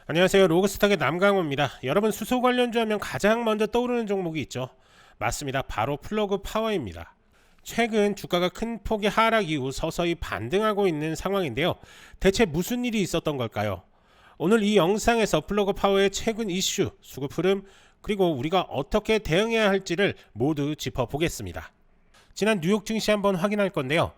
안녕하세요. 로그스탁의 남강호입니다. 여러분, 수소 관련주 하면 가장 먼저 떠오르는 종목이 있죠. 맞습니다. 바로 플러그 파워입니다. 최근 주가가 큰 폭의 하락 이후 서서히 반등하고 있는 상황인데요. 대체 무슨 일이 있었던 걸까요? 오늘 이 영상에서 플러그 파워의 최근 이슈, 수급 흐름, 그리고 우리가 어떻게 대응해야 할지를 모두 짚어보겠습니다. 지난 뉴욕 증시 한번 확인할 건데요.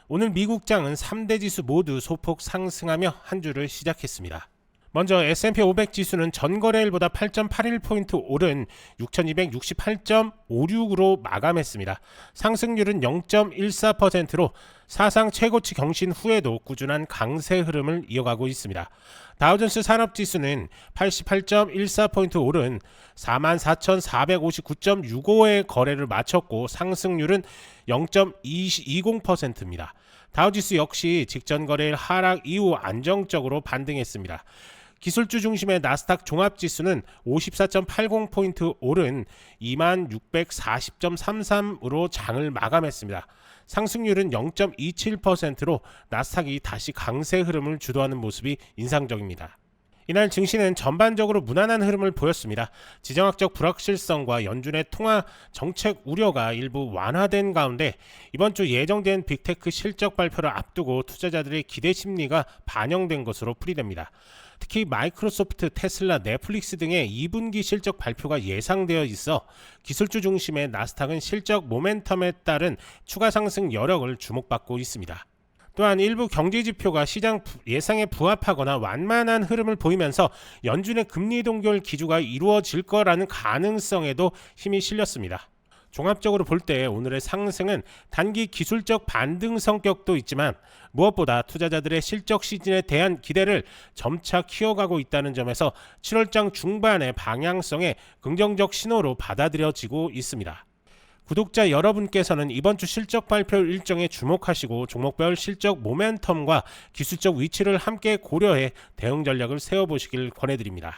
오늘 미국장은 3대 지수 모두 소폭 상승하며 한 주를 시작했습니다. 먼저 S&P 500 지수는 전거래일보다 8.81포인트 오른 6268.56으로 마감했습니다. 상승률은 0.14%로 사상 최고치 경신 후에도 꾸준한 강세 흐름을 이어가고 있습니다. 다우존스 산업지수는 88.14포인트 오른 44,459.65의 거래를 마쳤고 상승률은 0.20%입니다. 다우지수 역시 직전 거래일 하락 이후 안정적으로 반등했습니다. 기술주 중심의 나스닥 종합지수는 54.80포인트 오른 2640.33으로 장을 마감했습니다. 상승률은 0.27%로 나스닥이 다시 강세 흐름을 주도하는 모습이 인상적입니다. 이날 증시는 전반적으로 무난한 흐름을 보였습니다. 지정학적 불확실성과 연준의 통화 정책 우려가 일부 완화된 가운데 이번 주 예정된 빅테크 실적 발표를 앞두고 투자자들의 기대 심리가 반영된 것으로 풀이됩니다. 특히 마이크로소프트, 테슬라, 넷플릭스 등의 2분기 실적 발표가 예상되어 있어 기술주 중심의 나스닥은 실적 모멘텀에 따른 추가 상승 여력을 주목받고 있습니다. 또한 일부 경제지표가 시장 예상에 부합하거나 완만한 흐름을 보이면서 연준의 금리 동결 기조가 이루어질 거라는 가능성에도 힘이 실렸습니다. 종합적으로 볼 때 오늘의 상승은 단기 기술적 반등 성격도 있지만 무엇보다 투자자들의 실적 시즌에 대한 기대를 점차 키워가고 있다는 점에서 7월장 중반의 방향성에 긍정적 신호로 받아들여지고 있습니다. 구독자 여러분께서는 이번 주 실적 발표 일정에 주목하시고 종목별 실적 모멘텀과 기술적 위치를 함께 고려해 대응 전략을 세워보시길 권해드립니다.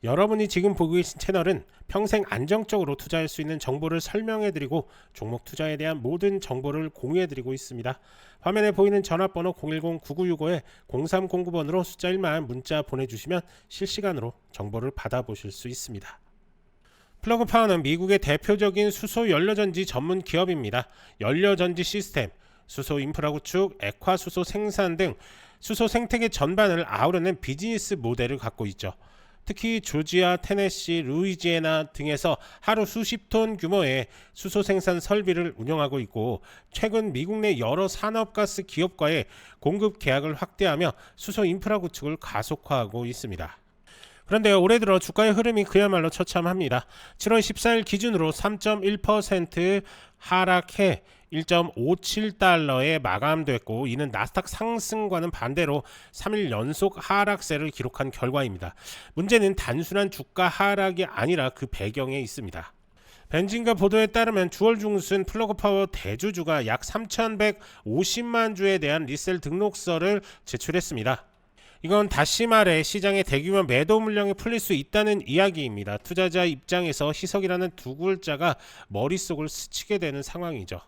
여러분이 지금 보고 계신 채널은 평생 안정적으로 투자할 수 있는 정보를 설명해드리고 종목 투자에 대한 모든 정보를 공유해드리고 있습니다. 화면에 보이는 전화번호 010-9965-0309번으로 숫자 1만 문자 보내주시면 실시간으로 정보를 받아보실 수 있습니다. 플러그 파워는 미국의 대표적인 수소 연료전지 전문 기업입니다. 연료전지 시스템, 수소 인프라 구축, 액화 수소 생산 등 수소 생태계 전반을 아우르는 비즈니스 모델을 갖고 있죠. 특히 조지아, 테네시, 루이지애나 등에서 하루 수십 톤 규모의 수소 생산 설비를 운영하고 있고 최근 미국 내 여러 산업가스 기업과의 공급 계약을 확대하며 수소 인프라 구축을 가속화하고 있습니다. 그런데 올해 들어 주가의 흐름이 그야말로 처참합니다. 7월 14일 기준으로 3.1% 하락해 1.57달러에 마감됐고 이는 나스닥 상승과는 반대로 3일 연속 하락세를 기록한 결과입니다. 문제는 단순한 주가 하락이 아니라 그 배경에 있습니다. 벤진가 보도에 따르면 주월 중순 플러그 파워 대주주가 약 3,150만 주에 대한 리셀 등록서를 제출했습니다. 이건 다시 말해 시장의 대규모 매도 물량이 풀릴 수 있다는 이야기입니다. 투자자 입장에서 희석이라는 두 글자가 머릿속을 스치게 되는 상황이죠.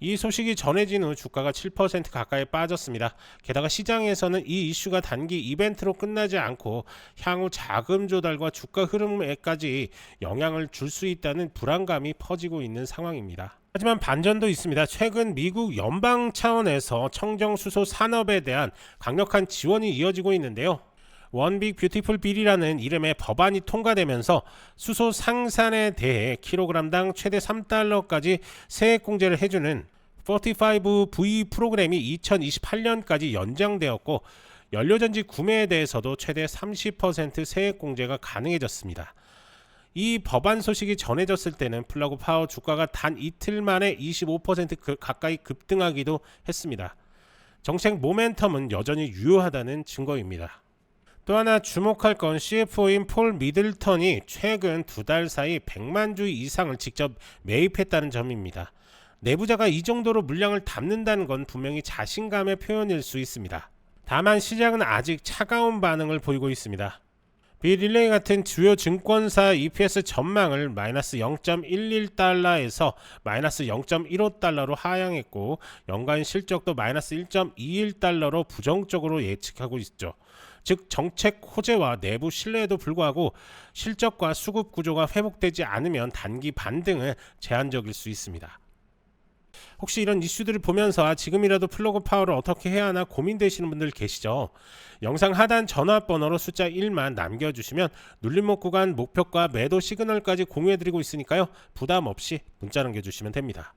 이 소식이 전해진 후 주가가 7% 가까이 빠졌습니다. 게다가 시장에서는 이 이슈가 단기 이벤트로 끝나지 않고 향후 자금 조달과 주가 흐름에까지 영향을 줄 수 있다는 불안감이 퍼지고 있는 상황입니다. 하지만 반전도 있습니다. 최근 미국 연방 차원에서 청정수소 산업에 대한 강력한 지원이 이어지고 있는데요. 원빅 뷰티풀 빌이라는 이름의 법안이 통과되면서 수소 생산에 대해 킬로그램당 최대 3달러까지 세액 공제를 해주는 45V 프로그램이 2028년까지 연장되었고 연료전지 구매에 대해서도 최대 30% 세액 공제가 가능해졌습니다. 이 법안 소식이 전해졌을 때는 플러그 파워 주가가 단 이틀 만에 25% 가까이 급등하기도 했습니다. 정책 모멘텀은 여전히 유효하다는 증거입니다. 또 하나 주목할 건 CFO인 폴 미들턴이 최근 두 달 사이 100만 주 이상을 직접 매입했다는 점입니다. 내부자가 이 정도로 물량을 담는다는 건 분명히 자신감의 표현일 수 있습니다. 다만 시장은 아직 차가운 반응을 보이고 있습니다. 비릴레이 같은 주요 증권사 EPS 전망을 마이너스 0.11달러에서 마이너스 0.15달러로 하향했고 연간 실적도 마이너스 1.21달러로 부정적으로 예측하고 있죠. 즉 정책 호재와 내부 신뢰에도 불구하고 실적과 수급 구조가 회복되지 않으면 단기 반등은 제한적일 수 있습니다. 혹시 이런 이슈들을 보면서 지금이라도 플러그 파워를 어떻게 해야 하나 고민되시는 분들 계시죠? 영상 하단 전화번호로 숫자 1만 남겨주시면 눌림목 구간 목표가 매도 시그널까지 공유해드리고 있으니까요. 부담 없이 문자 남겨주시면 됩니다.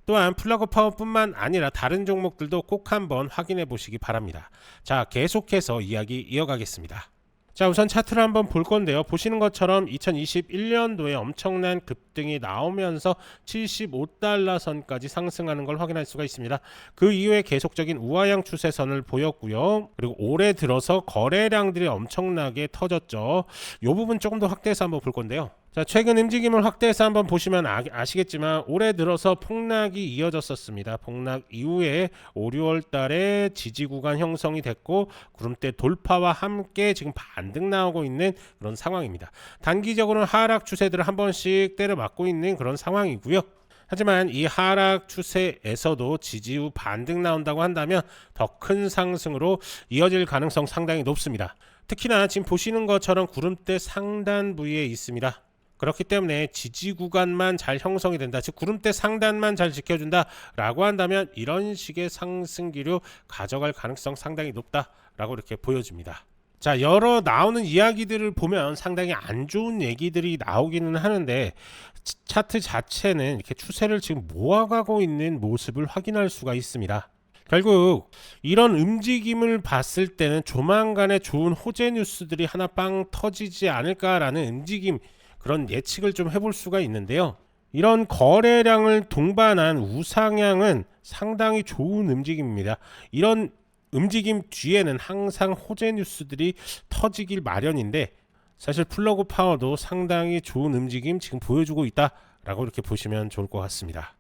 또한 플러그 파워뿐만 아니라 다른 종목들도 꼭 한번 확인해 보시기 바랍니다. 자, 계속해서 이야기 이어가겠습니다. 자, 우선 차트를 한번 볼 건데요. 보시는 것처럼 2021년도에 엄청난 급등이 나오면서 75달러 선까지 상승하는 걸 확인할 수가 있습니다. 그 이후에 계속적인 우하향 추세선을 보였고요. 그리고 올해 들어서 거래량들이 엄청나게 터졌죠. 이 부분 조금 더 확대해서 한번 볼 건데요. 자, 최근 움직임을 확대해서 한번 보시면 아시겠지만 올해 들어서 폭락이 이어졌었습니다. 폭락 이후에 5, 6월 달에 지지 구간 형성이 됐고 구름대 돌파와 함께 지금 반등 나오고 있는 그런 상황입니다. 단기적으로는 하락 추세들을 한 번씩 때려맞고 있는 그런 상황이고요. 하지만 이 하락 추세에서도 지지 후 반등 나온다고 한다면 더 큰 상승으로 이어질 가능성 상당히 높습니다. 특히나 지금 보시는 것처럼 구름대 상단 부위에 있습니다. 그렇기 때문에 지지 구간만 잘 형성이 된다, 즉 구름대 상단만 잘 지켜준다 라고 한다면 이런 식의 상승기류 가져갈 가능성 상당히 높다 라고 이렇게 보여집니다. 자, 여러 나오는 이야기들을 보면 상당히 안 좋은 얘기들이 나오기는 하는데 차트 자체는 이렇게 추세를 지금 모아가고 있는 모습을 확인할 수가 있습니다. 결국 이런 움직임을 봤을 때는 조만간에 좋은 호재 뉴스들이 하나 빵 터지지 않을까라는 움직임, 그런 예측을 좀 해볼 수가 있는데요. 이런 거래량을 동반한 우상향은 상당히 좋은 움직임입니다. 이런 움직임 뒤에는 항상 호재 뉴스들이 터지길 마련인데 사실 플러그 파워도 상당히 좋은 움직임 지금 보여주고 있다라고 이렇게 보시면 좋을 것 같습니다.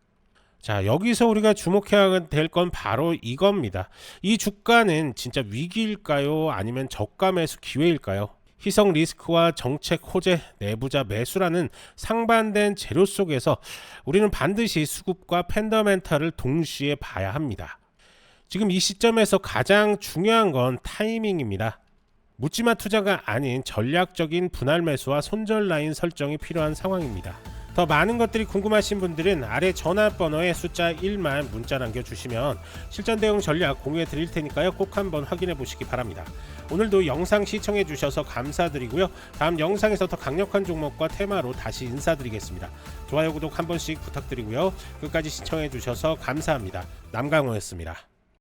자, 여기서 우리가 주목해야 될 건 바로 이겁니다. 이 주가는 진짜 위기일까요? 아니면 저가 매수 기회일까요? 희석 리스크와 정책 호재, 내부자 매수라는 상반된 재료 속에서 우리는 반드시 수급과 펀더멘탈을 동시에 봐야 합니다. 지금 이 시점에서 가장 중요한 건 타이밍입니다. 묻지마 투자가 아닌 전략적인 분할 매수와 손절 라인 설정이 필요한 상황입니다. 더 많은 것들이 궁금하신 분들은 아래 전화번호에 숫자 1만 문자 남겨주시면 실전 대응 전략 공유해 드릴 테니까요. 꼭 한번 확인해 보시기 바랍니다. 오늘도 영상 시청해 주셔서 감사드리고요. 다음 영상에서 더 강력한 종목과 테마로 다시 인사드리겠습니다. 좋아요, 구독 한 번씩 부탁드리고요. 끝까지 시청해 주셔서 감사합니다. 남강호였습니다.